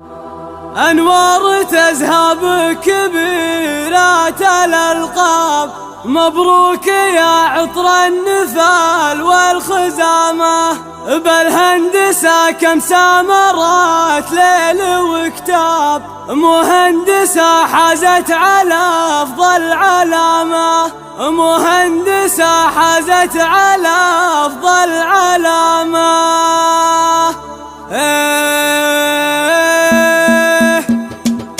أنوار تزهب كبيرات الألقاب، مبروك يا عطر النفال والخزامة. بالهندسة كم سامرات ليل وكتاب، مهندسة حازت على أفضل علامة، مهندسة حازت على أفضل علامة.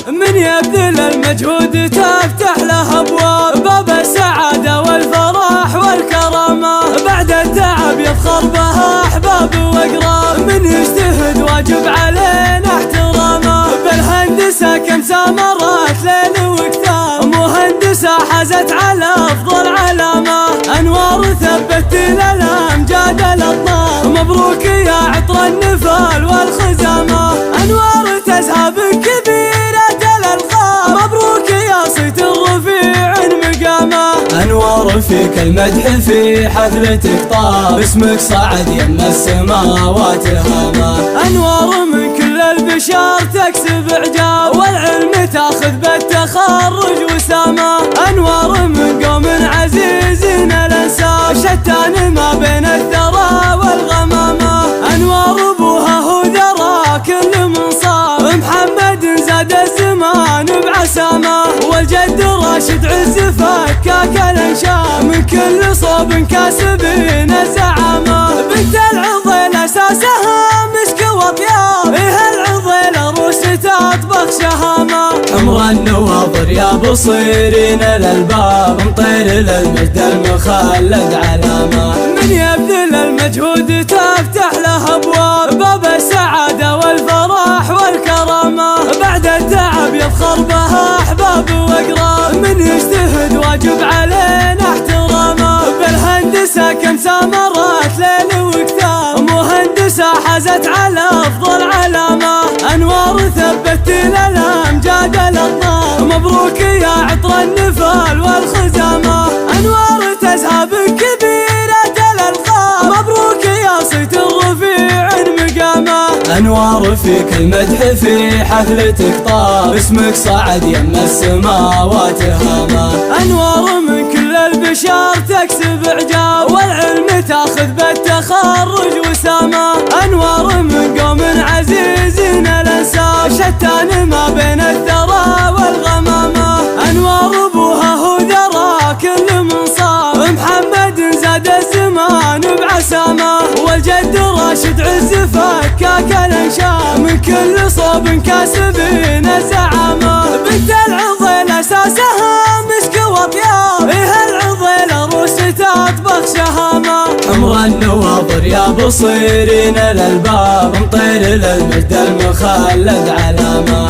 من يبذل المجهود تفتح له أبواب، باب السعادة والفرح والكرامة. بعد التعب يفخر به أحباب وأقراب، من يجتهد واجب علينا احترامه. بالهندسة كم سامرات ليل وكتاب، مهندسة حازت على أفضل علامة. أنوار ثبت للأمجاد الأطناب، مبروك يا عطر النفال والخزامة. أنوار تزهب كبيرة الألقاب، مبروك يا صيت الرفيع مقامه. أنوار فيك المدح في حفلتك طاب، اسمك صعد يم السماوات هاما. أنوار من كل البشر تكسب إعجاب، والعلم تاخذ بالتخرج وسامة. أنوار من قوم عزيزين الأنساب، شتان ما بين الثرى والغمامة. أنوار أبوها هو ذرى كل منصاب، محمد زاد الزمان بعسامة. والجد راشد عز فكاك الانشاب، من كل صوب كاسبين الزعامة. بنت العضيل اساسها مسك وطياب، إيه العضيل الروس تطبخ شهامة. حمر النواظر يا بصيرين الالباب، مطير للمجد المخلد علامة. من يبذل المجهود تفتح له ابواب، باب السعادة والفرح والكرامة. بعد التعب يفخر به احباب واقراب، من يجتهد واجب علينا احترامه. بالهندسة كم سامرات ليل وكتاب، مهندسة حازت على افضل علامة. انوار ثبت للامجاد الاطناب، مبروك يا عطر النفال والخزامة. انوار تزهب كبيرة الالقاب، مبروك يا صيت الرفيع مقامه. انوار فيك المدح في حفلتك طاب، اسمك صعد يم السماوات هاما. انوار من كل البشر تكسب اعجاب، والعلم تاخذ بالتخرج وسامة. انوار من قوم عزيزين الانساب، شتان ما بين الثرى والغمامة. انوار ابوها هو ذرى كل منصاب، محمد زاد الزمان بعسامة. والجد راشد عز فكاك الانشاب، من كل صوب كاسبين الزعامة. بنت العضيل اساسها مسك وطياب، إيه العضيل روس تطبخ شهامة. حمر النواظر يا بصيرين الالباب، مطير للمجد المخلد علامة.